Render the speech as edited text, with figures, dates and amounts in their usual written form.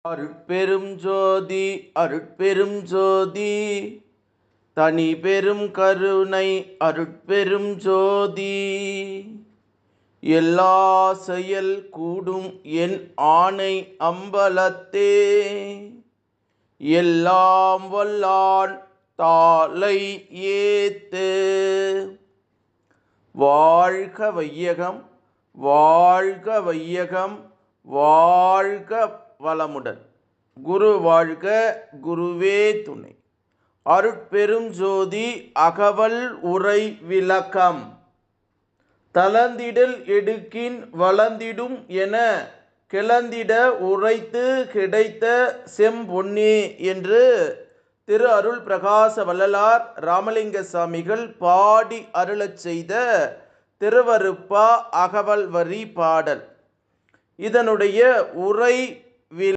அருட்பெரும் ஜோதி அருட்பெரும் ஜோதி தனி பெரும் கருணை அருட்பெரும் ஜோதி. எல்லா செயல் கூடும் என் ஆணை அம்பலத்தே, எல்லாம் வல்லான் தாளை ஏத்து. வாழ்க வையகம், வாழ்க வையகம், வாழ்க வளமுடன். குரு வாழ்க, குருவே துணை. அருட்பெரும் ஜோதி அகவல் உரை விளக்கம். தளர்ந்திடல் எடுக்கின் வளர்ந்திடும் என கிளந்திட உரைத்து கிடைத்த செம்பொன்னே என்று திரு அருள் பிரகாச வள்ளலார் ராமலிங்க சாமிகள் பாடி அருளச் செய்த திருவருப்பா அகவல் வரி பாடல். இதனுடைய உரை